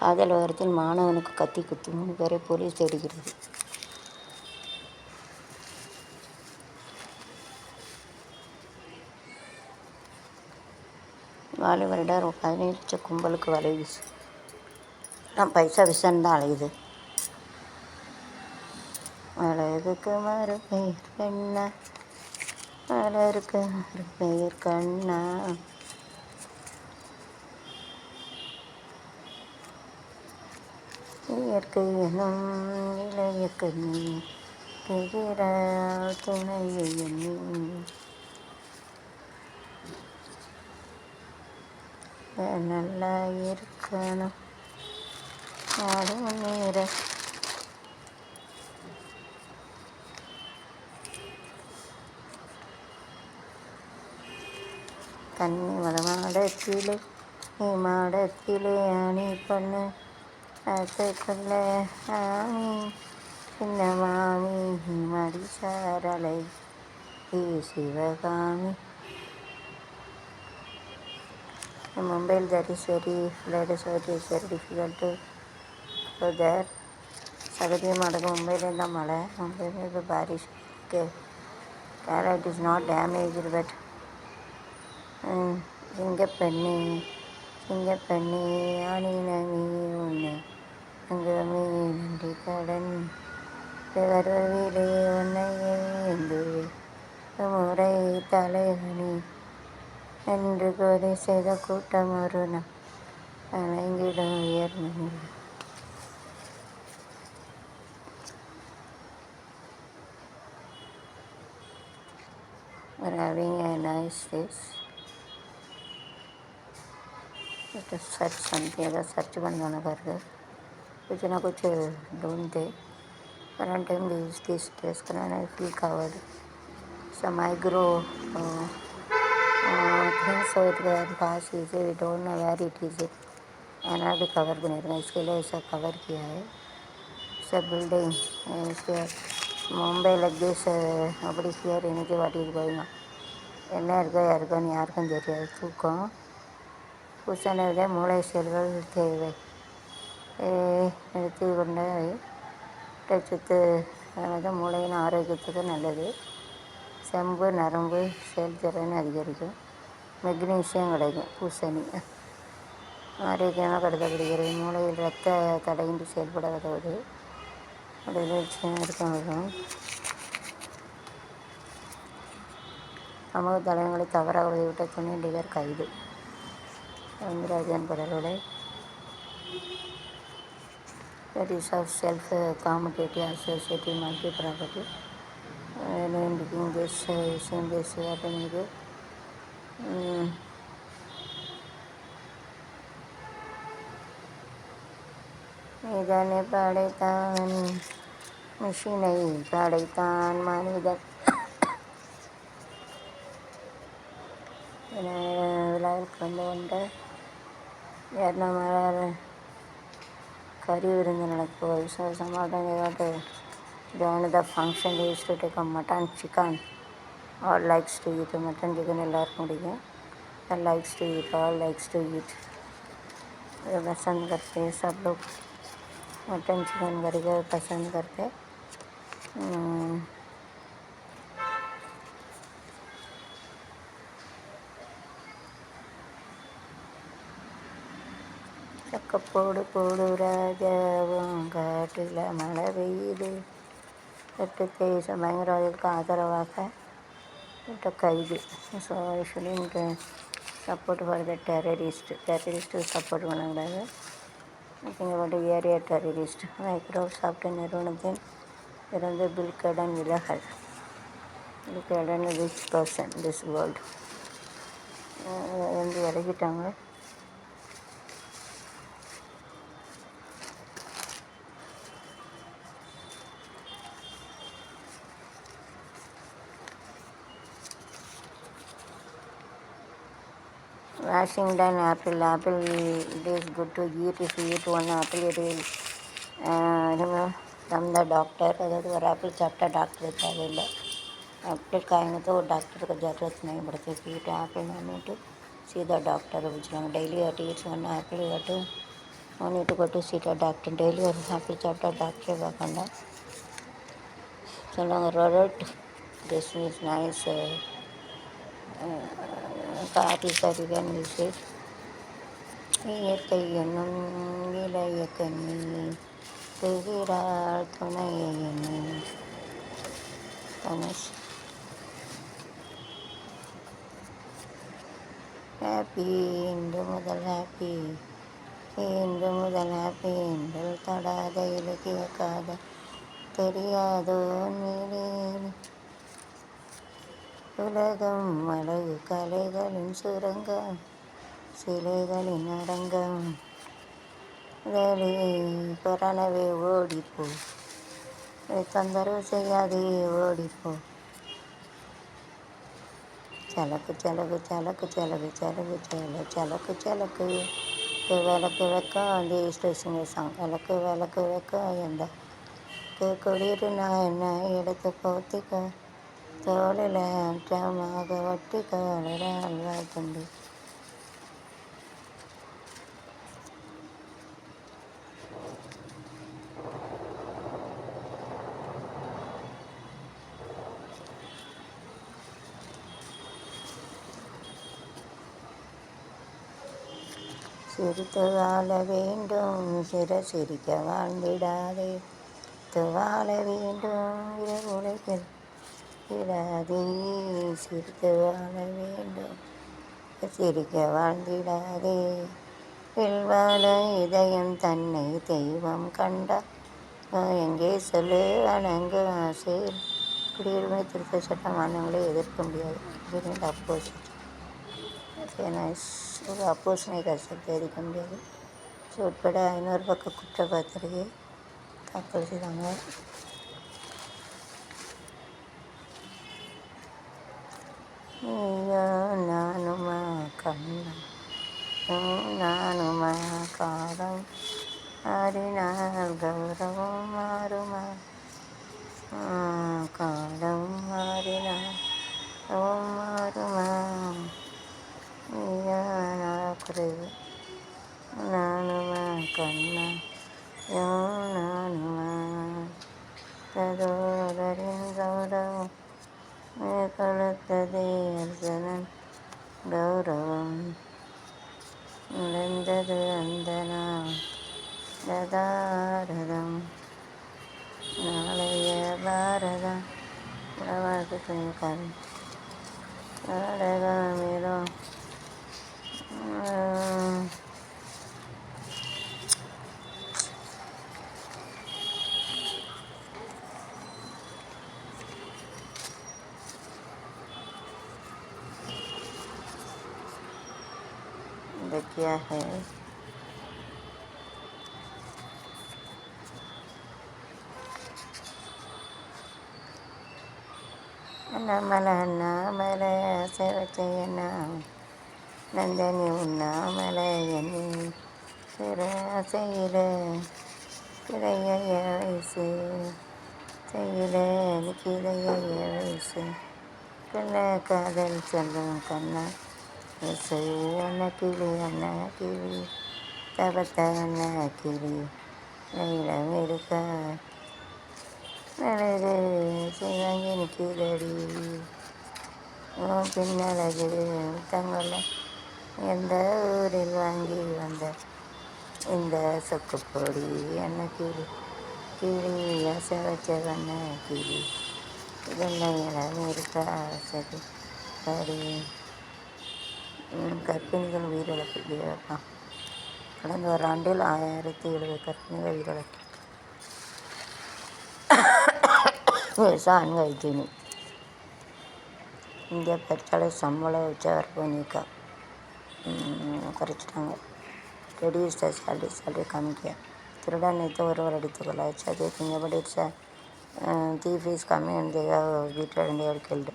காதல் விவரத்தில் மாணவனுக்கு கத்தி குத்து, 3 பேரை போலீஸ் தேடுகிறது. வாலிபரிடம் 17 லட்ச கும்பலுக்கு வலை வீசு. நான் பைசா விசன்னு தான் அலையுது. அழகுக்கு மறுபெயர் கண்ணா, அழகுக்கு மறுபெயர் கண்ணா. இயற்கை எனும் இளைய கண்ணி திகிறாள் துணையை எண்ணி. நல்லா இருக்கணும் ஆடும் நேர கண்ணி மாடத்திலே நீ மாடத்திலே அணி பண்ணு அத்தைக்குள்ள ஆமி சின்ன மாமி மடிசாரலை Sivakami. In Mumbai that is very flood, so it is very difficult to go there. சகதியமாக நடக்கும். மும்பையில் தான் மழை. மும்பையில் இப்போ பாரிஷ் Kerala it is not damage but சிங்கப்பெண்ணி சிங்கப்பெண்ணி ஆணினி ஒன்று அங்கே நன்றி கடன் வருவிலே உன்னையேந்து முறை தலைவனி என்று கொலை செய்த கூட்டம் ஒரு நாள் அலைங்கிடும் உயர்ந்த. We're having a nice dish. Let us search something. अगर सर्च बनवाना कर कुछ ना कुछ ढूंढते. Current time we use this dress and I feel covered. Some I grow things so it can pass easy. We don't know where it is. मैंने भी cover बनाया इसके लिए ऐसा कवर किया है. सब बिल्डिंग इसके Mumbai like this nobody here anything what is going on. என்ன இருக்கோ யாருக்கும் யாருக்கும் தெரியாது. தூக்கம் பூசணத்தை மூளை செல்கள் தேவை எடுத்து கொண்ட சுத்து தான் மூளையின் ஆரோக்கியத்துக்கு நல்லது. செம்பு நரம்பு செயல்திறன் அதிகரிக்கும். மெக்னீசியம் கிடைக்கும். பூசணி ஆரோக்கியமாக கருதப்படுகிறது. மூளையில் இரத்த தடையின்றி செயல்பட உதவுது. உடல்நிச்சயம் இருக்கும். சமூக தலைவர்களை தவறாக உதவிவிட்ட துணை நடிகர் கைது. ரவீந்திரராஜன் படலோட that is of self-commutative associative multi-property. Linking this same this happening. இதனை படைத்தான் மிஷினை படைத்தான் மனிதன். விழாவில் கலந்து கொண்ட இரநூறு கறி விருந்து நடக்கும். சமாதான join the function is to take a mutton chicken. All likes to eat mutton chicken எல்லாருக்கும் பிடிக்கும். All likes to eat, all likes to eat. पसंद करते हैं सब लोग मटन चिकन बर्गर पसंद करते. சக்கப்போடு போடு ராஜாவும் காட்டில் மழை பெய்யுது. எட்டு தேசம் பயங்கரவாதிகளுக்கு ஆதரவாக விட்ட கைது. So shouldn't support for the terrorist support பண்ணக்கூடாது. திங்கப்பட்டு ஏரியா டெரரிஸ்ட். மைக்ரோசாஃப்ட் நிறுவனத்தின் இருந்து பில் கேடன் விலகல். Bill Gates rich person this world வந்து விலகிட்டாங்க. Washington apple it is good to eat. If you eat one apple it will from the doctor. अगर और apple चापटा doctor தேவையில்லை. apple खाएंगे तो डॉक्टर का ज़रूरत नहीं पड़ती. If you eat apple no need to see the doctor. Daily at eat one apple you have to I need to go to see the doctor. Daily ஒரு apple சாப்பிட்டா டாக்டரே பார்க்கண்டா சொன்னாங்க. ரொரட் திஸ் இஸ் நைஸ் ஆப்பிள் கறிகன் visit இயற்கை என்னும் இளைய கண்ணி பெறுகிறாள் துணையை எண்ணி. தனுஷ் ஹாப்பி இன்று முதல் ஹாப்பி இன்று முதல் ஹாப்பி என்றல் தடாத இலக்கிய காதல் தெரியாதோ நீலே உலகம் அழகு கலைகளின் சுரங்கம் சிலைகளின் அரங்கம் பரணவே ஓடிப்போ தொந்தரவு செய்யாதே ஓடிப்போ. சலக்கு சலக்கு சலக்கு சலக்கு சலக்கு சல சலக்கு சலக்கு விளக்கு வைக்கம் தி ஸ்டேஷன் சாங் விளக்கு விளக்கு வைக்கம் எந்த குளிர் நான் என்ன எடுத்து போத்திக்க தோளில் அற்றமாக வட்டிக்க அல்வா தம்பி. சிரித்து வாழ வேண்டும் சிரிக்க வாழ்ந்திடாதே வாழ வேண்டும் உலகில் விடாதே சிரித்து வாழ வேண்டும் சிரிக்க வாழ்ந்திடாதே வாழ இதயம் தன்னை தெய்வம் கண்டா எங்கே சொல்லு வணங்கு ஆசையில் குடியுரிமை திருத்த சட்டம் மாநிலங்களை எதிர்க்க முடியாது. அப்போசிட் ஒரு அப்போசனை கஷ்டத்தை எதிர்க்க முடியாது. ஸோ உட்பட 500 பக்க குற்றப்பத்திரிகை தாக்கல் செய்தாங்க. நீயோ நானுமா கண்ணா நானுமா காலம் மாறினால் கௌரவம் மாறுமா காலம் மாறினால் மாறுமா நீயோ குறைவு நானுமா கண்ணா நானுமா சகோதரின் கௌரவம் கொளுத்ததே அர்ஜுனன் கௌரவம் நடந்தது அந்த நாதாரதம் நாளைய பாரதம் நாடகமிலும் क्या है அண்ணாமலை சேவச்சையண்ண நந்தனி உண்ணாமலை எண்ணி சிறு அசையில கிளைய வயசு செய்யில கிளைய வயசு கண்ண காதல் சொல்லும் கண்ணா அண்ணா கிளி தபத்த அண்ணா கிளி நீளம் இருக்கா அழகு சிவங்கின் கீழடி பின்னழகு தங்கொல்ல எந்த ஊரில் வாங்கி வந்த இந்த சொக்குப்பொடி அண்ணா கிளி கிளி ஆசை வச்ச வண்ண கிளி இதெல்லாம் இளம் இருக்கா சரி சரி. கர்ப்பிணிகள் உயிரிழப்பு இழப்பான். கடந்த ஒரு ஆண்டில் 1070 கர்ப்பிணிகள் உயிரிழப்பு. சான்கைஜினி இந்திய பெற்றாளர் சம்பள உச்சவரம்பு நீக்கம் குறைச்சிட்டாங்க. Reduce the salary கம்மிக்க. திருடன் நேற்று ஒருவர் அடித்துக் கொள்ளாச்சு. அதே திங்கபடி தீஃப் இஸ் கம்மி அண்ட் வீட்டில் 2 பேர் கில்டு.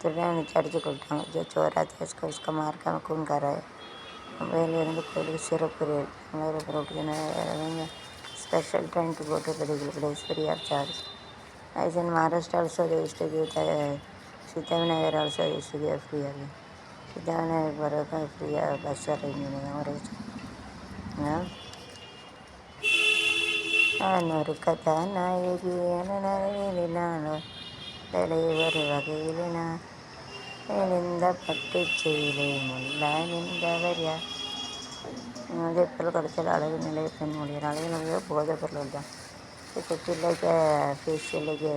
திருடன் வச்சு அடித்து கொள்ளிட்டாங்க. ஜோரா தேஸ்கோ உஸ்கா மார்க்க கூன் கராய. மும்பையிலிருந்து கோயிலுக்கு சிறப்பு ரயில் special train to go to medical free of charge. As in Maharashtra also they used to give the Siddhavinagar also they used to give free again. Siddhavinagar for free bus arrangement. ஒரு கதாநாயகி என நான் தலைவர் வகையில் நான் இந்த பட்டுச்செயிலை முல்லா நின்றவர் யார்? அதே போல் கடைசியில் அழகு நிலைய பெண் மொழியார். அழகு நிலைய போதை பொருள் தான். இப்போ பிள்ளைக்கு ஃபேஷியலுக்கு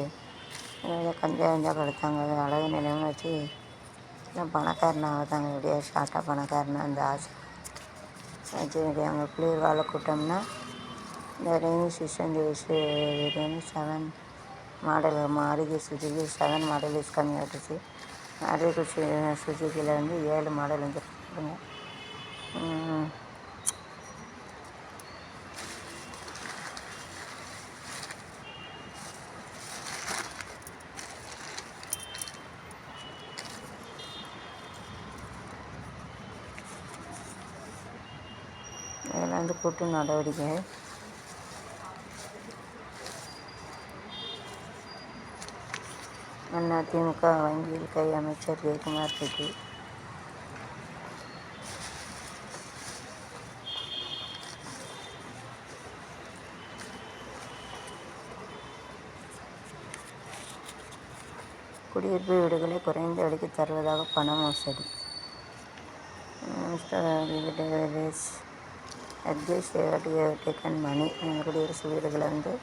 கஞ்சா கஞ்சா கொடுத்தாங்க. அழகு நிலையம்னு வச்சு எல்லாம் பணக்காரனாக தாங்க எப்படியா ஷார்ட்டாக பணக்காரனா அந்த ஆசை வச்சு அங்கே குளிர்கால கூட்டம்னா இந்த ரெய்னி சீசன் திடீர்னு 7 model Maruti Suzuki 7 model is கம்மி ஆகிடுச்சு. மாருதி சுஜுகியில் வந்து 7 மாடல் வந்துருக்குங்க. இதில் வந்து கூட்டு நடவடிக்கை அதிமுக வங்கியில் கை அமைச்சர் ஜெயக்குமார் ரெட்டி. குடியிருப்பு வீடுகளை குறைந்த விலைக்கு தருவதாக பண மோசடி. டேக்கன் மணி. குடியரசு வீடுகளை வந்து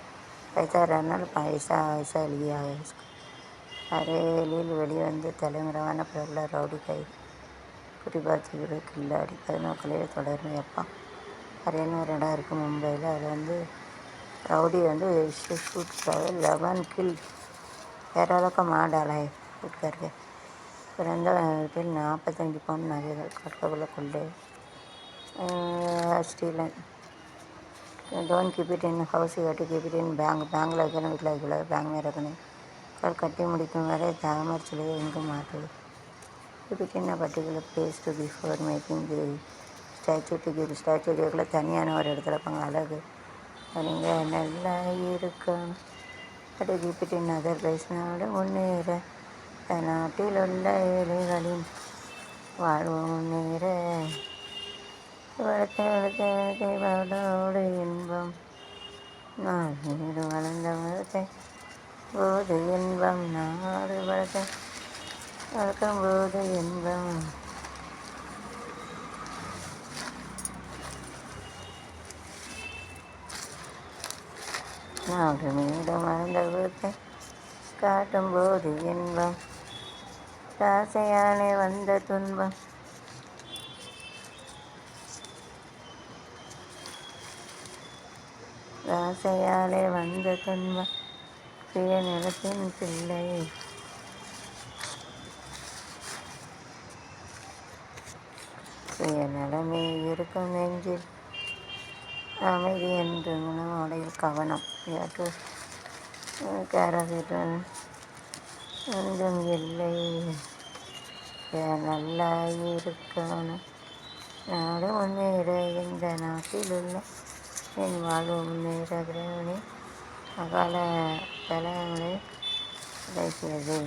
பைசானால் பைசா எழுதியாக. அரையலில் வெளிவந்து தலைமுறையான பிரபல ரவுடி கைது. குறிப்பாக கில்லாடி 11 கொலையில் தொடர்ந்து எப்பா அரையன்னு ஒரு இடம் இருக்குது மும்பையில். அதில் வந்து ரவுடி வந்து ஷூட் 11 கில் பேரோலக்க மாடாலை ஷூட் करके பிறந்த வீட்டில் 45 பவுன் நகைகள் கடற்கொள்ள கொள்ளை. Stolen don't keep it in house, you to keep it in பேங்கில் வைக்கணும், வீட்டில் வைக்கக்கூடாது, பேங்க் இருக்கணும். கட்டி முடிக்கும் வரை தாமரை சிலையை எங்கும் மாற்றுது. Keep it in a particular place to before making the statue to give. Statue வைக்கல தனியான ஒரு இடத்துல வைப்பாங்க அழகு. நீங்கள் நல்லா இருக்கணும். அது கீப் இட் இன் அதர் பிளேஸ்னால முன்னேற நாட்டில் உள்ள ஏழைகளின் வாழ்வு முன்னேற வளர்த்தோடு இன்பம் நாடு வளர்ந்த வளர்த்த போது இன்பம் நாடு வளர்க்கும் போது இன்பம். நாடு மீண்டும் வளர்ந்த போது காட்டும் போது இன்பம். ஆசையாலே வந்த துன்பம் ஆசையாலே வந்த துன்பம் சுய நிலத்தின் பிள்ளை. சுயநலமே இருக்கும் நெஞ்சில் அமைதி என்று உணவோடையில் கவனம். கேரளம் ஒன்றும் இல்லை. நல்லா இருக்கணும். நாடு முன்னேற இந்த நாட்டில் உள்ள என் வாழ்வு முன்னேற கிரகணி அகால தலைமுறை கிடைக்கிறது.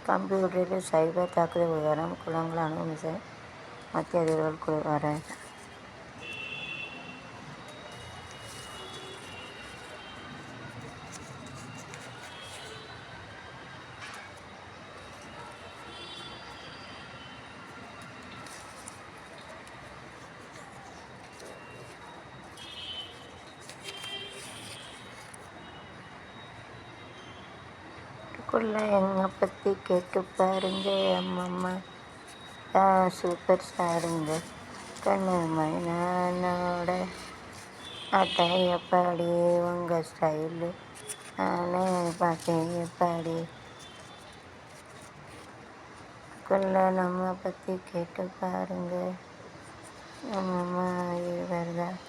கம்ப்யூட்டரில் சைபர் தாக்குதல் விவரம் குளங்கள் அணுகுமிசை மத்திய அதிகாரிகள் குழு வர. எங்க பற்றி கேட்டு பாருங்க அம்மம்மா சூப்பர் ஸ்டாருங்க. கண்ணு மைனானோட அட்டை எப்படி உங்கள் ஸ்டைலு நானே பார்த்தேன் எப்படி. நம்ம பற்றி கேட்டு பாருங்க அம்மம்மா இவர்தான்.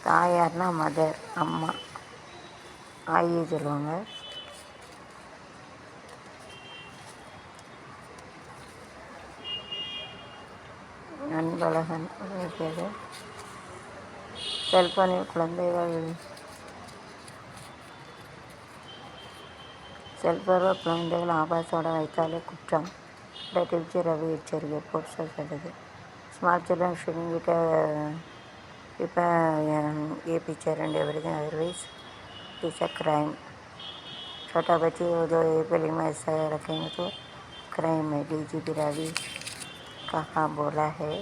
தாயார்னா மதர், அம்மா, ஆயி சொல்லுவாங்க. அன்பழகன் பேர். செல்போனில் குழந்தைகள் செல்பருவ குழந்தைகள் ஆபாசோட வைத்தாலே குற்றம். டிப்ஜி ரவி எச்சரிக்கை போர்ட்ஸாக சொல்லுது. ஸ்மார்ட் சில்ட்ரன் ஷுடிங் விட் இப்போ ये picture and everything otherwise it is a crime. छोटा बच्ची जो ये फिल्म में ऐसा रखेंगे तो क्राइम है. डीजीपी रवि कहाँ बोला है.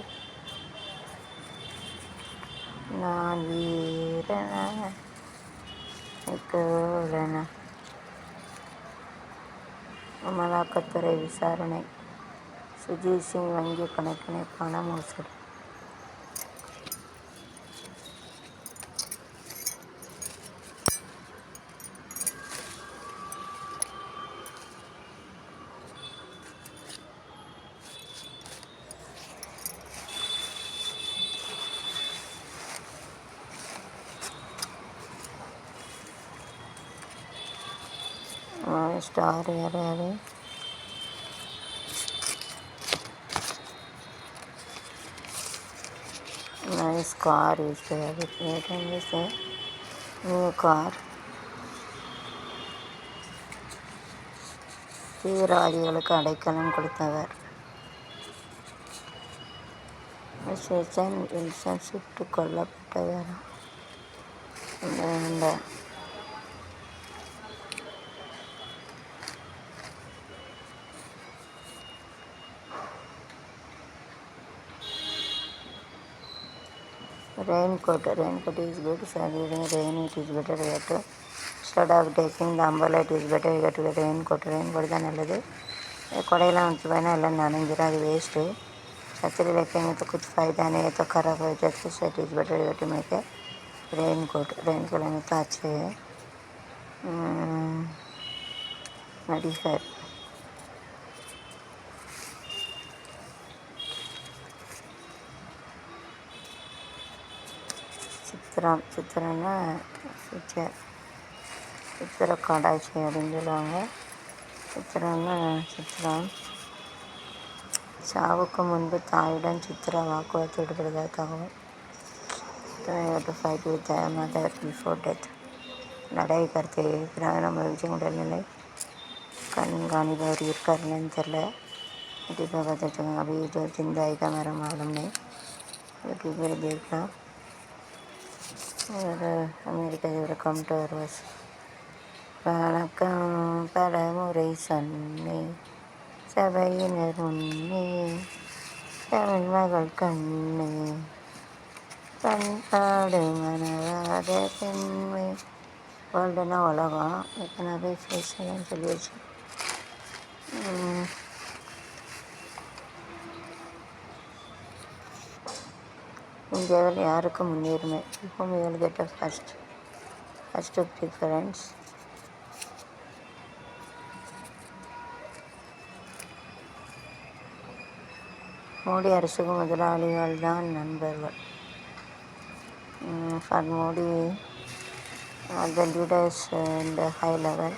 நான் வீரனா கோலனா. அமலாக்கத்துறை விசாரணை. சுஜித் சிங் வங்கி கணக்கினை பண மோசடி. ஸ்டார் யார் யார்? nice car is there. New car. தீவிரவாதிகளுக்கு அடைக்கலம் கொடுத்தவர். சேச்சன் வில்சன் சுட்டுக் கொல்லப்பட்டவர். இந்த raincoat is good. During rain it is better. We have to instead of taking the umbrella it is better. We have to get raincoat தான் நல்லது. கொடையெல்லாம் வச்சு போயினா எல்லாம் நனைஞ்சிடும், அது வேஸ்ட்டு. छतरी रखेंगे तो कुछ फ़ायदा नहीं है, तो ख़राब हो जाती है. It is better you to make a raincoat में तो अच्छे है. नडीफर சித்திரம்னா சித்திர காடாட்சி அப்படின்னு சொல்லுவாங்க. சித்திரம். சாவுக்கு முன்பு தாயுடன் சித்ரா வாக்குவாதத்தில் ஈடுபடுவதாக தகவல். To fight with mother before death. நடை கருத்தை பிறகு மகிழ்ச்சி உடல்நிலை கண்காணிப்பவர் இருக்காருன்னு தெரில. கண்டிப்பாக பார்த்துட்டு अभी जो जिंदा है का मेरा मालूम नहीं. यूट्यूब पर देखना. और अमेरिका जो कम टू वर्स வணக்கம் பலமுறை சொன்னேன் சபையினர் முன்னே தமிழ் மகள் கண்ணே பண்பாடு மனவாத பெண்மை. வேர்ல்டுனா உலகம். இப்போ நிறைய ஃபேஷன் சொல்லி வச்சு இந்தியாவில் யாருக்கு முன்னுரிமை? whom you will get a first preference. Modi அரசுக்கு முதலாளிகள் தான் நண்பர்கள். For Modi the leaders and high level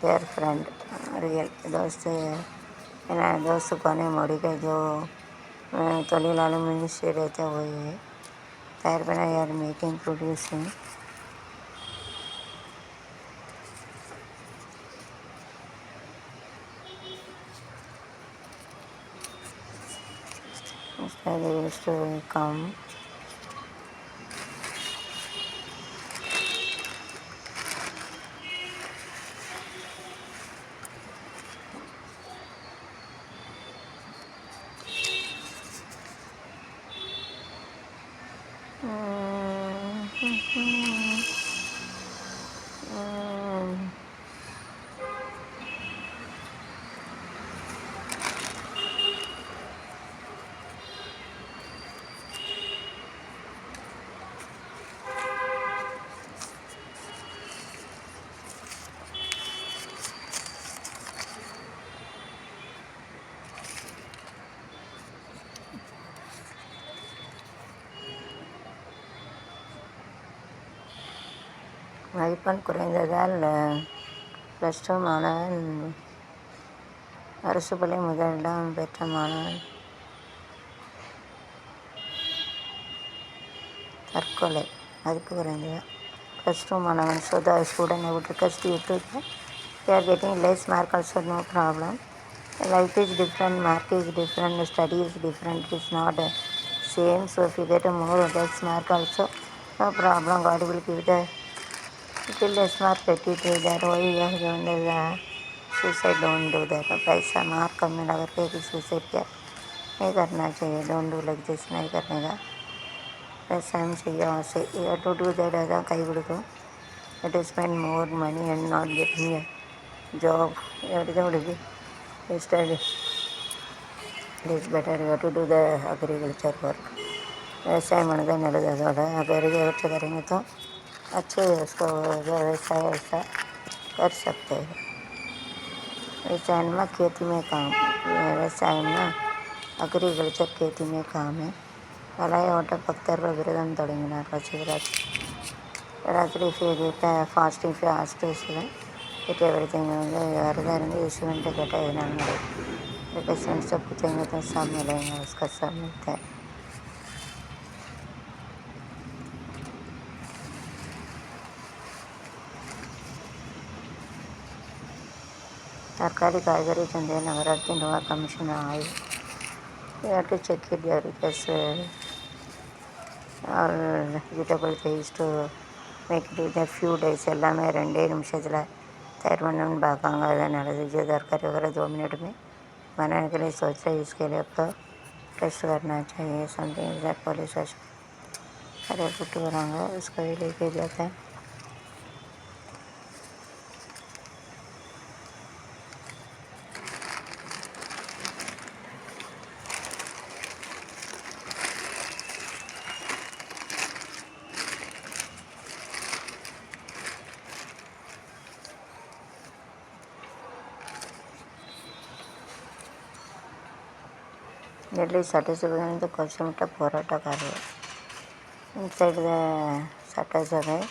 their friend real दोस्त कौन है मोदी का? जो தொழிலாளர் मिनिस्ट्री रहते हैं वही है. तैयार बना यार making producing. they used to come. மதிப்பெண் குறைந்ததால் +2 மாணவன் அரசு பள்ளி முதலிடம் பெற்ற மாணவன் தற்கொலை. மதிப்பு குறைந்தது +2 மாணவன். So the student would request you to They are getting less mark also, no problem. Life is different, mark is different, study is different, it's not same. So if you get a more or less mark also, no problem, God will give the little less mark, get it that why you have given the suicide, don't do that. पैसा mark कम में लगा के suicide किया नहीं करना चाहिए, don't do like this, नहीं करने का पैसा हम चाहिए वहाँ से, you have to do that अदा कई बिड़को, let us spend more money and not getting a job, everything would be study. It is better you have to do the agriculture work. व्यवसाय मनदा नलदा थोड़ा agriculture करेंगे तो अच्छे उसको व्यवसाय ऐसा कर सकते हैं. व्यवसाय में खेती में काम, व्यवसाय में अग्रिकल्चर खेती में काम है. అలాగే ఒకట భక్తర్లో విరదం తొడిగినారు శివరాత్రి. రాత్రి ఫాస్టింగ్ ఫాస్ట్ get everything वरदारंगे ईश्वर कटा रिक्वेस्टमेंट सब पूछेंगे तो सब मिलेंगे, उसका सब मिलता है. तरकारी कायगरी चंदे नवरात्रि नवा commission I, you have to check it there because all vegetable things to make it in a few days. எல்லாமே 2 நிமிஷத்தில் तैयार பண்ணணும்னு பார்க்காங்க. அதான் நல்லது. जो तरकारी वगैरह 2 मिनट में बनाने के लिए सोच रहे, इसके लिए आपको टेस्ट करना चाहिए. समथिंग दैट पुलिस अरे पुट वरांगा उसको भी लेके जाता है. Nearly satisfied the custom to porata carry. Inside the satisfied,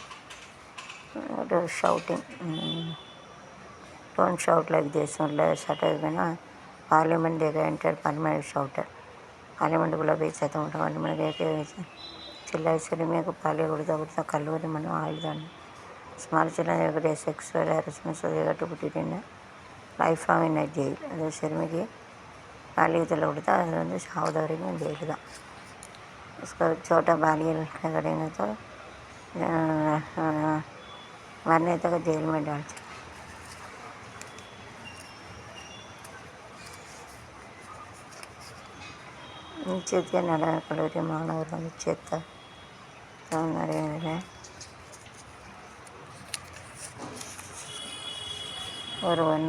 shouting. Don't shout like this. Only satisfied. Parliament they enter permanent shouter. Parliament बोला बेच सकता हूँ. Parliament गए के चिल्लाए चले मेरे को पाले उड़ता कल्लोरी मनो आयल जाने. Small children every sexual harassment so they got to put it in a lifelong in a jail. அது शर्मी बालियத்தில் उड़ता அது வந்து சாவத வரைக்கும் ஜெயிலு தான். उसका छोटा बालियल करेंगे तो मरने तक जेल में डाल सकते. நிச்சயத்தை நட கல்லூரி மாணவர்கள் நிச்சயத்தை நிறைய ஒருவன்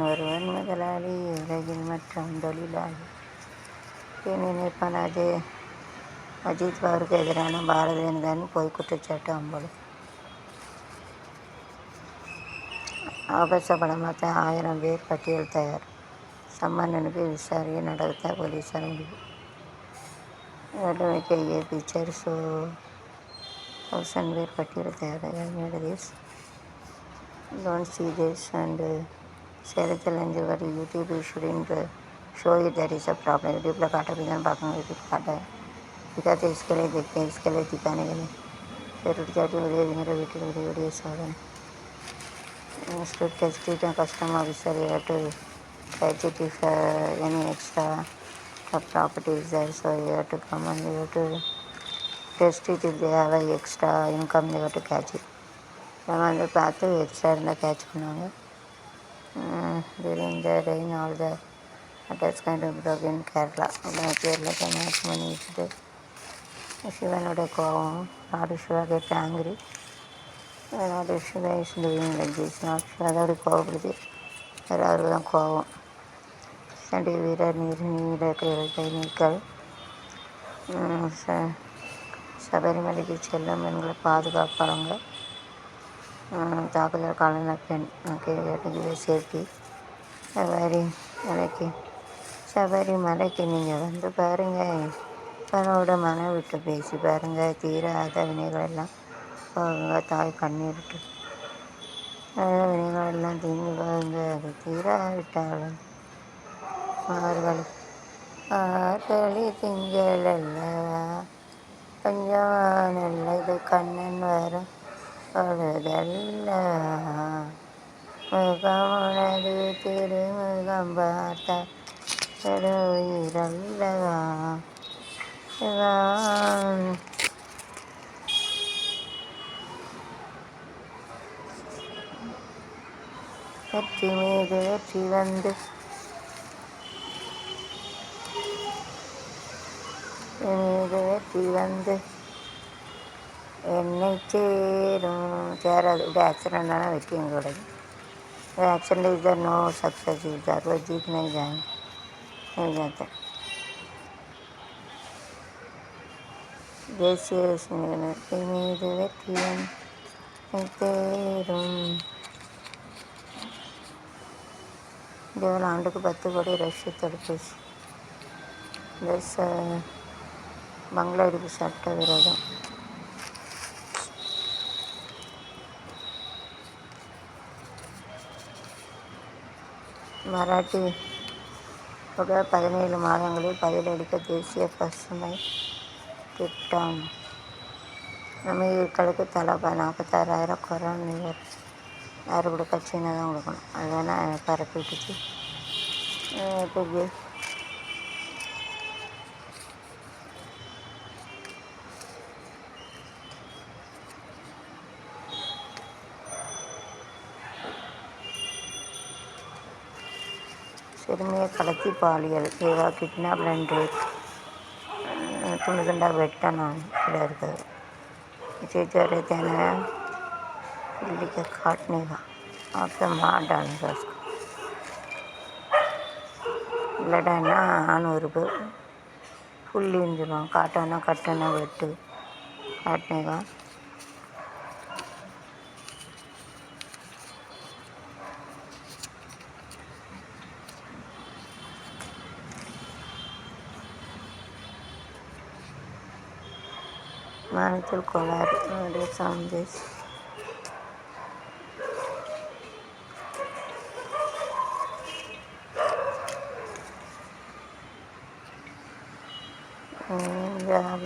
முதலாளி உலகில் மற்றும் தொழிலாளி நினைப்பான். அது அஜித் பவருக்கு எதிரான பாரத ஜனதாவின் பொய் குற்றச்சாட்டு அம்பலம். ஆபாசப்படமாத்த 1000 பேர் பட்டியல் தயார். சம்மன் அனுப்பி விசாரணை நடத்த போலீசார் முடிவு. make a picture so 1000 பேர் பட்டியல் தயார். Don't see this and share it and your YouTube shouldn't show it. That is a problem. YouTube ला काटा भी ना बाकी YouTube काटा है. दिखाते इसके लिए देखते हैं, इसके लिए दिखाने के लिए फिर उठ जाती वीडियो मेरे वीडियो साधन strict test custom officer you have to catch it if any extra property is there, so you have to come and you have to test it if they have a extra income, you have to catch it. நம்ம வந்து பார்த்து extra இருந்தால் catch பண்ணுவாங்க. during the rain all the attacks kind of broke in Kerala. Kerala match பண்ணி வச்சுட்டு சிவனோட கோவம். Not Shiva get angry. Not Shiva is doing like this. Not Shiva அதோட கோவப்படுத்தி வேறு அவருக்கு தான் கோவம். சண்டி வீரர் நீர்கள் சபரிமலைக்கு செல்லும் பெண்களை பாதுகாப்பாங்க. தாக்குதல் காலன பெண் சேஃப்டி. சபரிமலைக்கு நீங்கள் வந்து பாருங்கள், தன்னோட மனம் விட்டு பேசி பாருங்கள், தீராத வினைகள் எல்லாம் போகுங்க. தாய் கண்ணீர் விட்டு வினைகள் எல்லாம் தீங்கி போகுங்க. அது தீராவிட்டாலும் மார்கழி திங்கள் அல்லவா கொஞ்சம் நல்லது கண்ணன் வரும் பொழுதல்ல முகமுனது திருமுகம் பார்த்த உயிரல்லவா வெற்றி மீது வெற்றி வந்து மீது வெற்றி வந்து என்னை சேராது. இப்படி ஆக்சிடென்ட் ஆனால் வெற்றி எங்களோடது. Accident is the no success is the जीत नहीं जाता. தேசிய வெற்றி மீது வெற்றி தேரும். இந்தியாவில் ஆண்டுக்கு 10 கோடி ரஷ்ய தடுப்பூசி. பங்களாடிக்கு சட்ட விரோதம். மராட்டி 17 மாதங்களில் பதிலளிக்க தேசிய பசுமை திட்டம். அமெரிக்காவுக்கு தலா 46,000 கொரோனா யார் கொடுக்க? சீனா தான் கொடுக்கணும். அதனால் பரப்பி விட்டுச்சு. சிறுமியை கடத்தி பாலியல். தேவா கிட்னாப் அண்ட் ரேப். துண்டு துண்டாக வெட்டணும் கீழே இருக்குது. विजय जा रहे थे ना बिल्ली के काटने का और फिर मार डालने का उसको. लड़ाना 400 फुल्ली इंजन काटाना कटना வெட்டு काटने का. மாநிலத்தில் கோளாறு சந்தேஷ்.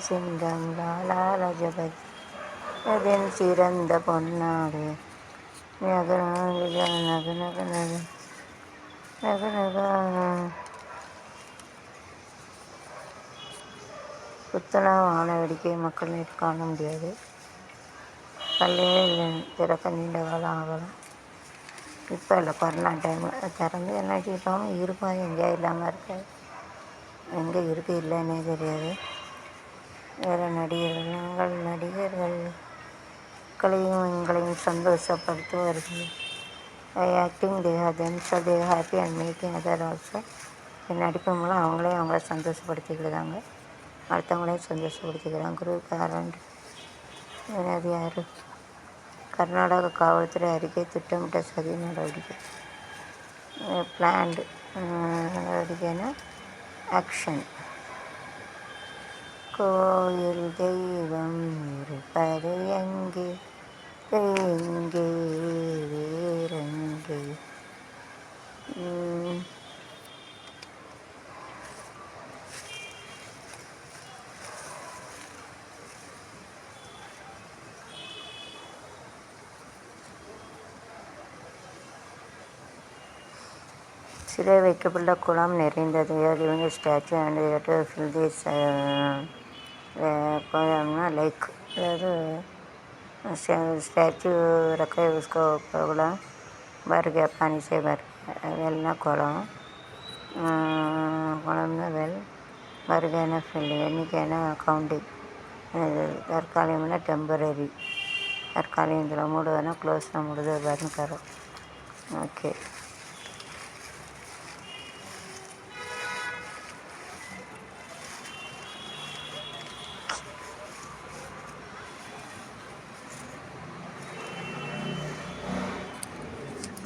சிங்கம் லாலாஜபதி அதன் சிறந்த பொன்னாடு நக நக நக நக நக நக. புத்தளம் வான வேடிக்கை மக்கள் நேற்று காண முடியாது. பள்ளியே திறக்க நீண்ட காலம் ஆகலாம். இப்போ இல்லை, கொரோனா டைம் திறந்து என்ன செய்யணும். இருக்கும் எங்கேயா இல்லாமல் இருக்காது. எங்கே இருக்கு இல்லைன்னே தெரியாது. வேறு நடிகர்கள் நாங்கள் நடிகர்கள் மக்களையும் எங்களையும் சந்தோஷப்படுத்துவார்கள். Acting they happy and making other also. நடிப்பு மூலம் அவங்கள சந்தோஷப்படுத்திக்கிட்டாங்க, அடுத்தவங்களையும் சந்தோஷப்படுத்திக்கிறாங்க. குரு காரண்ட் எனது யார்? கர்நாடக காவல்துறை அறிக்கை திட்டமிட்ட சதி நடவடிக்கை. பிளான்டு நடவடிக்கைன்னா ஆக்ஷன். கோயில் தெய்வம் இருப்பது எங்கே எங்கே வேறெங்கே. சிலை வைக்கப்பட்ட குளம் நிறைந்தது. இவங்க statue and fill this like. அதாவது स्टैचू रखे उसको पूरा भर गया पानी से भर. वेल ना कुളം में वेल भर गया ना फिल एनिकैना कौंटिंग. தற்காலிகம்னா டெம்பரரி. தற்காலிகம் இதில் மூடுவதுனா க்ளோஸ்னால் மூடுது பாருன்னு தரோம். ஓகே.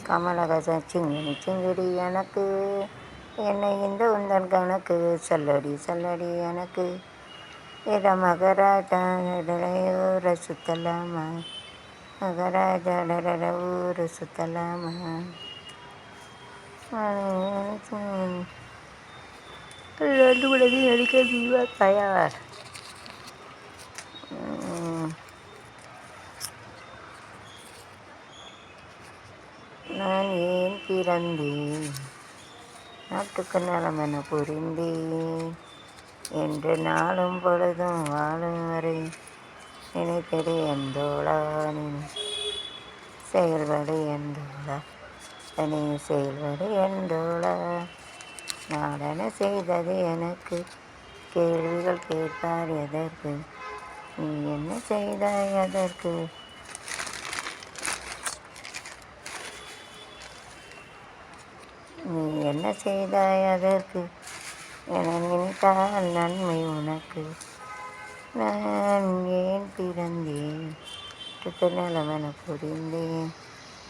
கமலஹாசன் சிங்கினி சிங்கிடி எனக்கு என்னை இந்த உந்தன் கணக்கு சொல்லடி சொல்லடி எனக்கு இட மகராஜா ஊரை சுத்தலாமா மகராஜா ஊரை சுத்தலாமா. ரெண்டு மணிக்கு நடிக்க தயார். நான் ஏன் பிறந்தேன், நாட்டுக்கு நலமென புரிந்தேன் என்று நாளும் பொழுதும் வாழும் வரை நினைத்தது எந்தோளா செயல்படு எந்தோளா தனி செயல்படு எந்தோளா நாடென செய்தது எனக்கு கேள்விகள் கேட்பார் எதற்கு நீ என்ன செய்தாய் அதற்கு நீ என்ன செய்தாய் அதற்கு என நினைத்தால் நன்மை உனக்கு நான் ஏன் பிறந்தேன் நலமென புரிந்தேன்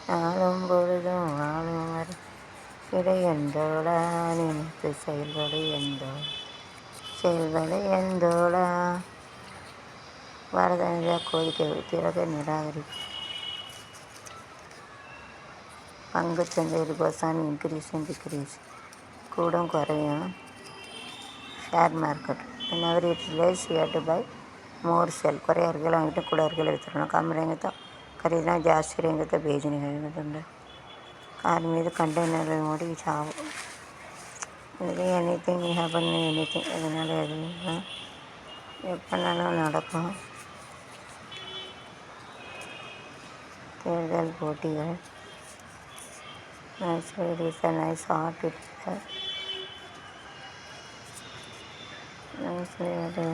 நாளும் பொழுதும் வாழும் வரை இடை எந்தோளா நினைத்து செயல்படு எந்தோளா பாரத கோரிக்கை திறக நிராகரிப்பு பங்குச்சந்தையில் கோசான் இன்க்ரீஸ் அண்ட் டிக்ரீஸ் கூடும் குறையும் share market whenever it is less you have to buy more sell కొరే అరగలు వాங்கிட்டு కూడా అరగలు విత్తనం కమ్ రేంగతో ఖరీదనా జాస్తి రేంగతో బేచని కలుగుతుండే కారు మీద కంటైనర్ ఓడి చావు ఇది ఎనీథింగ్ హ్యాపన్ ఎనీథింగ్ அதனால எதுவும் எப்போனாலும் நடக்கும் தேர்தல் போட்டிகள் nice is a nice art it nice அது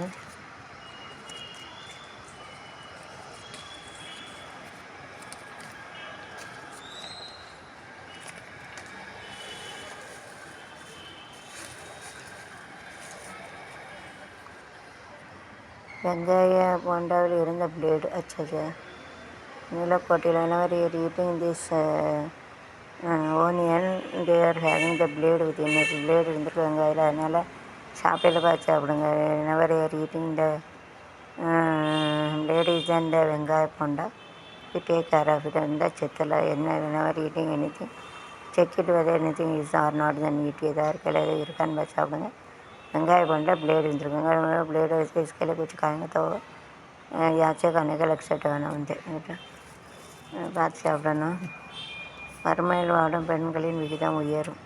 வெங்காய போண்டாவில் இருந்த பிளேடு அச்சா நீலக்கோட்டையில் whenever you are eating this onion they are having the blade with இன்னொரு blade இருந்துருக்கு வெங்காயில் அதனால் சாப்பிடையில் பார்த்து சாப்பிடுங்க whenever you are eating the blade is and the வெங்காய bonda you take care of it இருந்தால் செத்தில் என்ன whenever eating anything check it whether anything is or not then eat எதாவது இருக்கையில் இருக்கான்னு பார்த்து சாப்பிடுங்க வெங்காய போண்டா பிளேடு இருந்துருக்கு வெங்காயம் பிளேடு வச்சு इसके लिए कुछ खाएंगे तो याचे खाने का लग सेट होना வந்து பார்த்து சாப்பிடணும் வறுமையில் வாடும் பெண்களின் விகிதம் உயரும்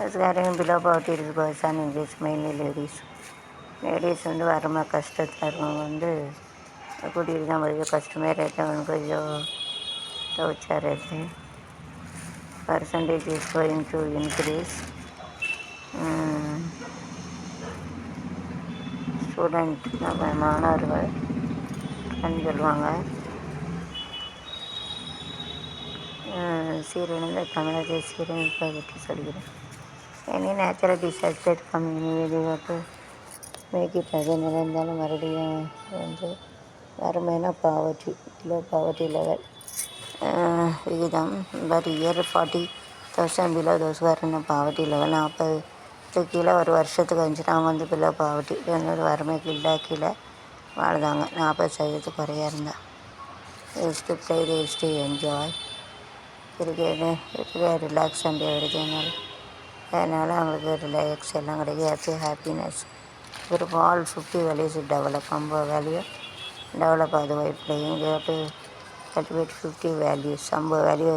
அதுக்காரையும் பிலோ பவர்ட்டி இருக்கு கோசான் இங்கிலீஷ் மெயின்லி லேடிஸ் வந்து வறுமை கஷ்டத்தில் இருக்கவங்க வந்து கூட்டிகிட்டு தான் போய் கஷ்டமே रहते हैं उनको जो तो अच्छा रहते हैं percentage is going to increase student நம்ம மாணவர்கள் சொல்லுவாங்க சீரழிந்த தமிழகத்தை சீரழிப்பை பற்றி சொல்கிறேன் எனி நேச்சுரல் டிசாஸ்டர் கம்யூனிட்டி மேக்கிட் அது நிலைந்தாலும் மறுபடியும் வந்து வறுமைனா பாவர்ட்டி லோ பாவர்ட்டி லெவல் விகிதம் பட் இயர் 40,000 பிலோ தோஸ் வரணும் பாவர்ட்டி லெவல் 40 கீழே ஒரு வருஷத்துக்கு வந்துச்சுன்னா அவங்க வந்து பிலோ பாவர்ட்டி வறுமை கீழே வாழ்ந்தாங்க 40% குறையாக இருந்தால் டு ப்ளே டு என்ஜாய் இருக்கிற ரிலாக்ஸ் அண்ட் எவ்ரிதிங் அதனால் அவங்களுக்கு ரிலாக்ஸ் எல்லாம் கிடைக்கும் ஹாப்பினஸ் ஒரு ஆல் 50 வேல்யூஸ் டெவலப் நம்ம வேல்யூ डेवलप आदि वाई प्लेइंग టు कल्टिवेट 50 वैल्यूज संभव वैल्यू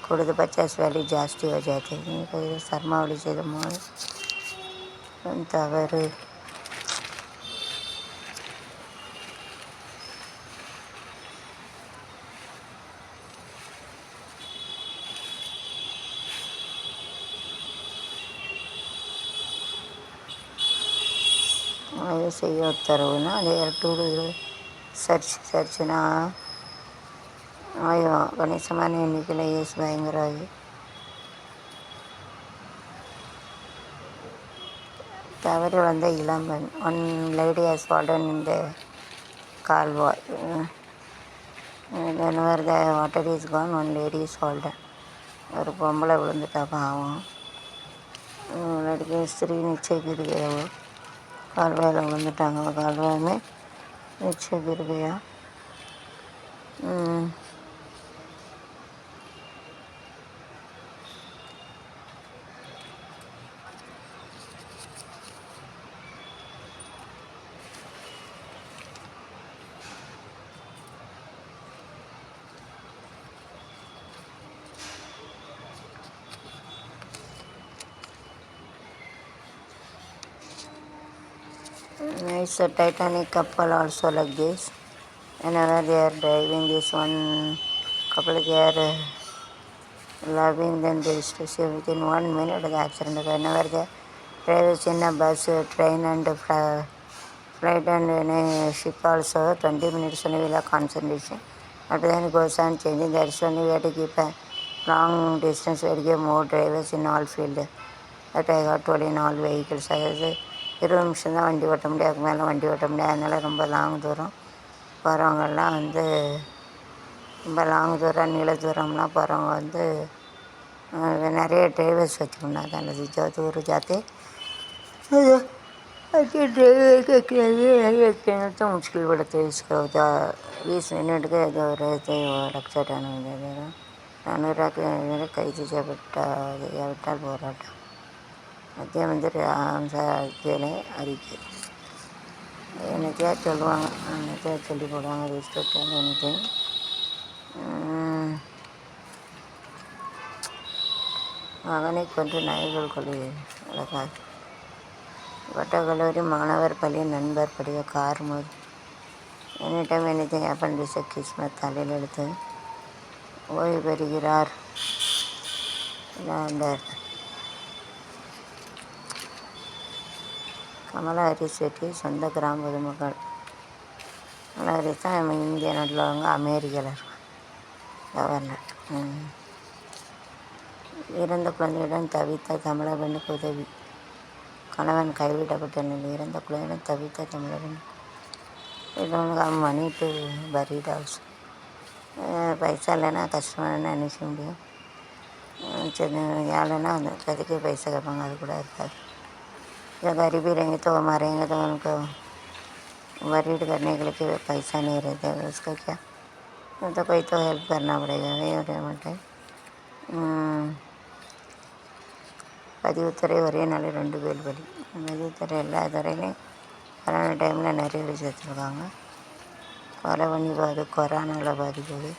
கொடுத்து 50 वैल्यू जास्ती हो जाते हैं कई शर्मावली செய்த தவறு அது செய்ய உத்தரவுனா அது டூ சர்ச்சுனா கணிசமான எண்ணிக்கையில் இயேசு பயங்கரவாதி தவறி வந்த இளம்பெண் ஒன் லேடி ஹஸ் ஃபால்டன் இந்த கால்வாய் whenever the water is gone one lady is fallen ஒரு பொம்பளை விழுந்துட்டா பாவம் लड़के स्त्री नीचे गिर गया वो कालवाயில் விழுந்துட்டாங்க कालवाई में नीचे गिर गया Nice Titanic couple also like this. Whenever they are driving this one couple, they are loving, then they used to say within 1 minute of the accident. Whenever they drive in a bus, train and flight and any ship also, 20 minutes only will have concentration. After then it goes on changing. That's only we have to keep a long distance. We have to give more drivers in all field. That I got told in all vehicles. அதாவது 20 நிமிஷம் தான் வண்டி ஓட்ட முடியும், அதுக்கு மேலே வண்டி ஓட்ட முடியாது. அதனால் ரொம்ப லாங் தூரம் போகிறவங்கெல்லாம் வந்து ரொம்ப லாங் தூரம் நீள தூரம்லாம் போகிறவங்க வந்து நிறைய டிரைவர்ஸ் வச்சுக்கணும். அது நல்லது. जो दूर जाते अच्छे ड्राइवर का किराया कहना तो मुश्किल पड़ता है. इसका 20 मिनट के जो रहते वो लक्षात अनुराग கைது செய்யப்பட்டால் போராட்டம். மத்திய மந்திரி ராம்சாத்தியனை அறிக்கை என்னத்தையா சொல்லுவாங்க, என்னத்தையா சொல்லி போடுவாங்க. Restrict anything. மகனை கொன்று நாய்கள் கொலை வழக்காது. வட்டக்கல்லூரி மாணவர் பள்ளி நண்பர் படிய கார் மோதி. எனி டைம் எனிதிங் ஹேப்பன் டிஸ் கிஸ்மத் தலையில் எடுத்து ஓய்வு பெறுகிறார் லேண்டர். கமலா ஹாரிஸ் வெற்றி சொந்த கிராம பொதுமக்கள். கமலா ஹாரிஸ் தான் நம்ம இந்திய நாட்டில் உள்ளவங்க, அமெரிக்காவில் இருக்காங்க கவர்னர். இறந்த குழந்தையுடன் தவித்த தமிழக பெண்ணுக்கு உதவி. கணவன் கைவிடப்பட்ட நிலையில் இறந்த குழந்தையுடன் தவித்த தமிழக பெண்ணுக்கு மணி டு பரீட் ஆல்சோ. பைசா இல்லைன்னா கஷ்டமான நினைக்க முடியும். சரி ஏழைன்னா அந்த கதைக்கு பைசா கேட்பாங்க, அது கூட இருக்காது. या गरीबी रहेंगे तो मरेंगे तो उनको वरीड करने के लिए पैसा नहीं रहता है. उसका क्या तो कोई तो हेल्प करना पड़ेगा. मटे பதிவுத்துறை ஒரே நாளில் 2 பேர் பலி. பதிவுத்துறை எல்லா துறையிலையும் கொரோனா டைமில் நிறைய பேர் சேர்த்துருக்காங்க. கொலை பண்ணி கொரோனாவில் பாதிக்குது.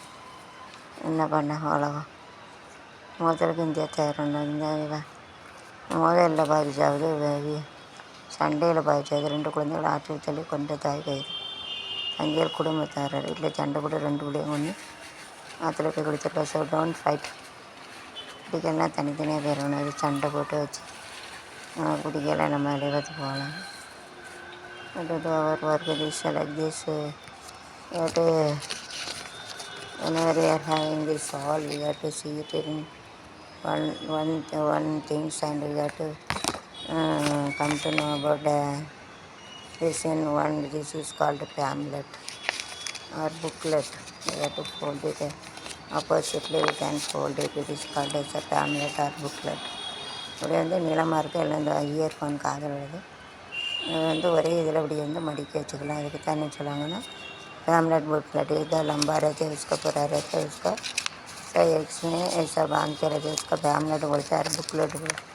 என்ன பண்ண உலகம் முதலுக்கு இந்தியா தயாரில்லை. இந்தியா முதலில் பாதிச்சாவது, சண்டையில் பாதிச்சாவது. 2 குழந்தைகள் ஆற்றில் தள்ளி கொண்ட தாய் கைது. தஞ்சையில் குடும்பத்தாரர் வீட்டில் சண்டை போட்டு 2 பிள்ளைங்க ஒன்று ஆற்றுல போய் கொடுத்துருக்கா. So don't fight. பிடிக்கலாம் தனித்தனியாக போயிடணும். அது சண்டை போட்டு வச்சு பிடிக்கல நம்ம அலைவத்து போகலாம். அவர் work this like this to whenever we are having this all, we have to see it in one things, and we have to come to know about this in one. This is called pamphlet or booklet. We have to fold it oppositely. We can fold it. It is called as a pamphlet or booklet. இப்படி வந்து நீளமாக இருக்குது. எல்லாம் இந்த earphone காதில் வருது. அது வந்து ஒரே இதில் இப்படி வந்து மடிக்க வச்சுக்கலாம். அதுக்கு தான் என்ன சொல்லுவாங்கன்னா पैम्फलेट बुकलेट. इधर लंबा रहता है, उसका पूरा रहता है, उसका एक में ऐसा बांध के रहते हैं. उसका पैम्फलेट बोलते हैं और बुकलेट बोलते हैं.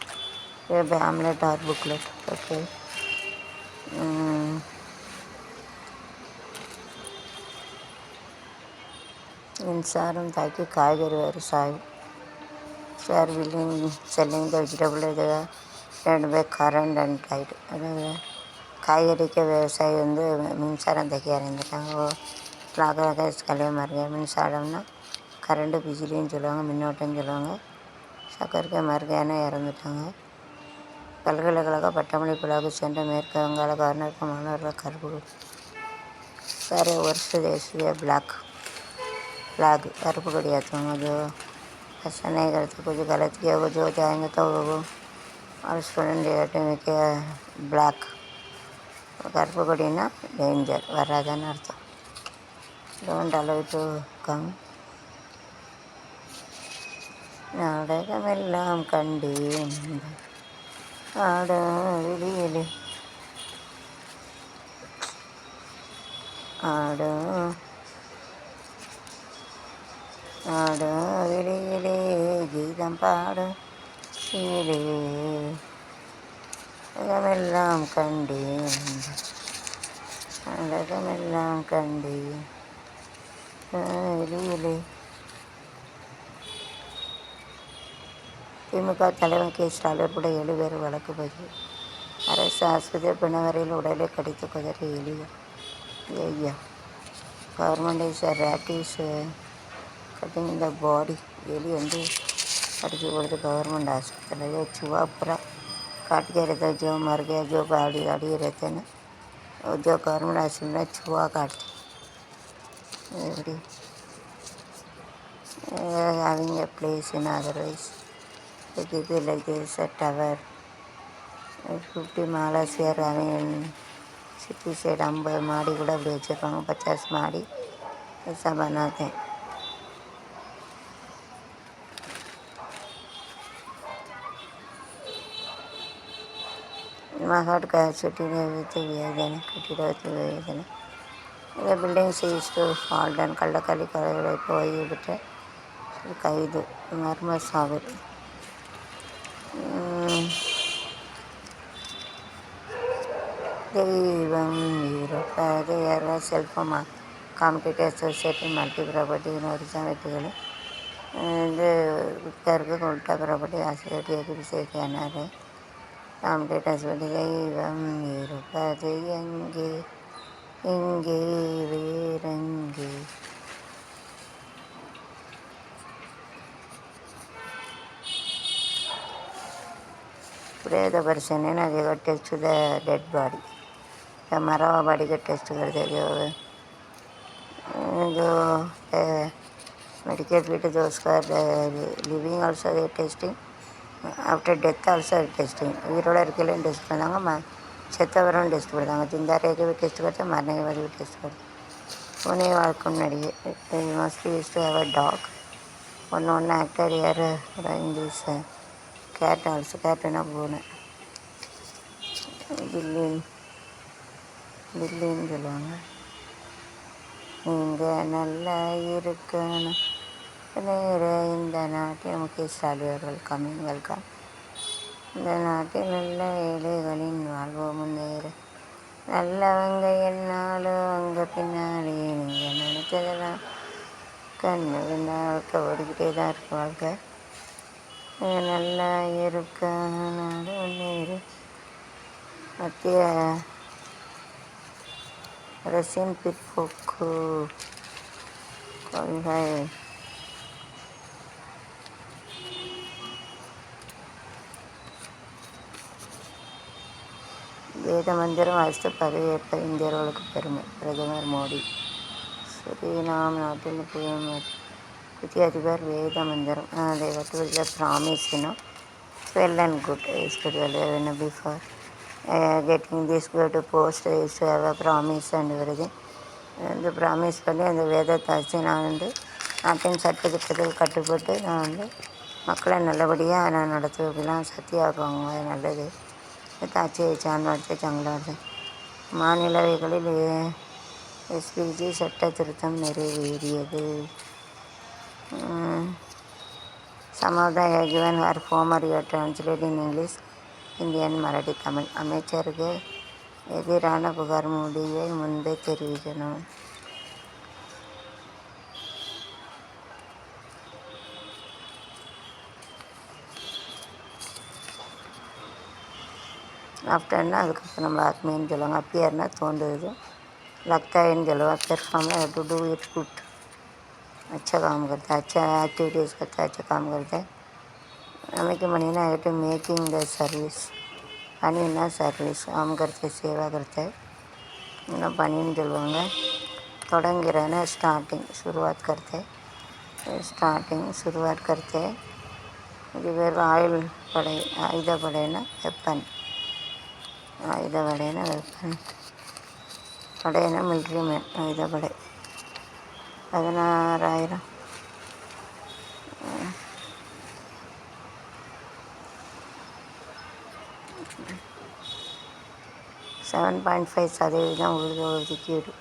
ये पैम्फलेट और बुकलेट. ओके. மின்சாரம் தாக்கி காய்கறி விவசாயம். Sir willing selling the vegetable ரெண்டு பேர் கரண்ட் அண்ட் டைட். அதாவது காய்கறிக்கு விவசாயி வந்து மின்சாரம் தைக்க இறந்துட்டாங்க. லாக கல்யாணமாக இருக்கு. மின்சாரம்னா கரண்ட்டு பிஜிலின்னு சொல்லுவாங்க, மின்னோட்டம்னு சொல்லுவாங்க. சக்கரைக்கு மருகையான இறந்துட்டாங்க. பல்கலைக்கழக பட்டமளிப்புலாக சென்ற மேற்கு வங்காள கவர்னருக்கு மாணவர்கள் கருப்பு கொடி. सारे वर्ष देश में ब्लैक फ्लैग करुप கொடி ஏற்றுவாங்க. जो ऐसा नहीं करते, कुछ गलत किया वो जो जाएंगे तो वो और स्टूडेंट के ब्लैक கருப்பு கொடினா டேஞ்சர், வராதான்னு அர்த்தம். Don't allow to come. நாடகமெல்லாம் கண்டேன் ஆட வெளியிலே ஆட ஆட வெளியிலே கீதம் பாட வெளியிலே நாடகமெல்லாம் கண்டேன் நாடகமெல்லாம் கண்டேன் வெளியிலே. திமுக தலைவர் கே. ஸ்டாலின் கூட 7 பேர் வழக்கு பதிவு. அரசு ஆஸ்பத்திரி பிணவரையில் உடலை கடித்து குதறி எலிகள். ஐயா, government is rate is cutting இந்த பாடி. எலி வந்து கடிச்சு கொடுத்து கவர்மெண்ட் ஆஸ்பத்திரியில் चूहा पूरा काट के रहता है, जो मर गया जो गाड़ी गाड़ी रहते हैं ना, जो गवर्नमेंट हॉस्पिटल में चूहा काटते every having a place in otherwise they give you like this a tower 50 malas we are having in city side. 50 மாடி கூட அப்படி வச்சுருக்காங்க, 50 மாடி ऐसा बनाते हैं. Mahad का छुट्टी வேதனை கட்டிடத்து வேதனை. இந்த buildings use to fall down. கள்ளக்காலி கலைகளை போய் விட்டு கைது மர்ம சாவு. தெய்வம் இருப்பது யாரெல்லாம் செல்ஃபமா காம்படிட்டிவ் சொசைட்டி மல்டி ப்ராப்பர்ட்டி ஒரு சமைப்புகள் இது விற்கிறதுக்கு உள்டா ப்ராப்பர்ட்டி ஆசிரியர் எப்படி சேர்க்கிறாரு. காம்படிட்டர்ஸ் பற்றி தெய்வம் இருப்பது எங்கே எங்கே வேறெங்கே. प्रेत पर्सन है ना, जो test to the dead body, मरा हुआ बॉडी का टेस्ट करते जो मेडिकल फील्ड जो उसका living also testing after death also testing. उयरोड़ इरुक्कैल्लैயும் டெஸ்ட் பண்ணாங்க, செத்தவரும் டெஸ்ட் பண்ணுறாங்க, திண்டாரைக்கு டெஸ்ட் करते मरने के बाद भी टेस्ट करते. उन्हें வாழ்க்கை முன்னாடியே mostly used to have a dog. ஒன்று ஆக்டர் யார் இங்கிலீஷ் கேட் ஆல்சோ. கேட்டுன்னா பூனை. பில்லின்னு சொல்லுவாங்க. இங்கே நல்லா இருக்கணும் நேர இந்த நாட்டில் முகேஷ் சாலி அவர்கள் கம்மிங் வெல்கம். இந்த நாட்டில் நல்ல ஏழைகளின் வாழ்வு முன்னேற நல்லவங்க என்னாலும் அங்கே பின்னாடி நீங்கள் நினச்சதெல்லாம் கண்ணு வாழ்க்கை ஓடிக்கிட்டே தான் இருக்கு. வாழ்க்கை நல்லா இருக்க நாடு முன்னேறு. மத்திய அரசின் பிற்போக்கு கொள்கை வேத மந்திரம் வாசித்து பதவியேற்ப இந்தியர்களுக்கு பெருமை. பிரதமர் மோடி. சுரினாம் நாட்டில் புதிய அதிபர் வேத மந்திரம். they were to the promise, well and good is to well before getting this good post is to have a promise and everything. அந்த ப்ராமிஸ் பண்ணி அந்த வேதத்தை வச்சு நான் வந்து நாட்டின் சட்டத்திட்டத்துக்கு கட்டுப்பட்டு நான் வந்து மக்களை நல்லபடியாக நான் நடத்துவதெல்லாம் சத்தியாக்குவாங்க. அது நல்லது. தாச்சி சான்வார்த்தை சங்களார்த்தை. மாநிலவைகளில் எஸ்பிஜி சட்ட திருத்தம் நிறைவேறியது. Some of the given are former translated in English, Indian, Marathi, Tamil. அமைச்சருக்கு எதிரான புகார் முடிவை முன்பே தெரிவிக்கணும். ஆஃப்டர்னா அதுக்கப்புறம் நம்ம ஆத்மின்னு சொல்லுவாங்க. அப்பியர்னா தோன்றுது. லக்தாயின்னு சொல்லுவாங்க. பெர்ஃபார்ம்னா டு டூ இட் குட். अच्छा काम करता है, अच्छा एक्टिविटीज़ करता है, अच्छा काम करता है. हमें मनीना है टू मेकिंग द सर्विस. पनीना सर्विस काम करते सेवा करता है ना. पनीन जलवांगा தொடங்குறேன்னா ஸ்டார்டிங் शुरुआत करते हैं. स्टार्टिंग शुरुआत करते हैं. இது வேறு ஆயுள் படை. ஆயுத படைனா வெப்பன். ஆயுத படைனா வெப்பன். படைனா மிலிட்ரி மேன். ஆயுத படை 16,000. 7.5% உறுதி ஒதுக்கீடு.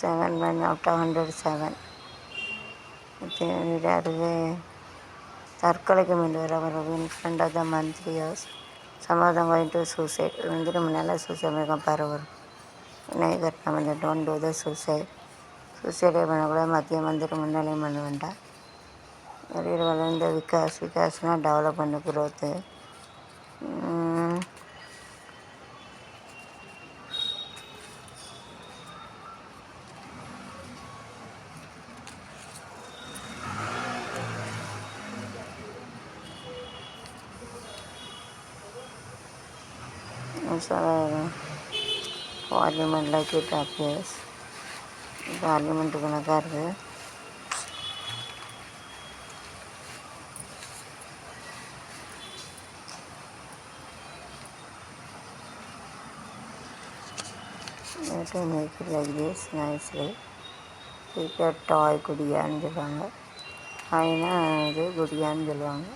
7 out of 107. தற்கொலைக்கு முன்னர் அவர் friend of the monthly house சமாதம் going to suicide. வந்துட்டு முன்னால் சூசைட் இருக்க பரவர் விநாயகர் நம்ம டோன்ட் டூ த சூசைட். சூசைடே பண்ணக்கூடாது. மத்திய மந்திரி முன்னாலேயும் பண்ண வேண்டாம். வெளியில் வளர்ந்த விகாஸ்னால் development growth. So parliament like it appears. Parliament கணக்காக இருக்குது. To make it like this nicely. Keep your toy குடியான்னு சொல்லுவாங்க. ஐனா அது குடியான்னு சொல்லுவாங்க.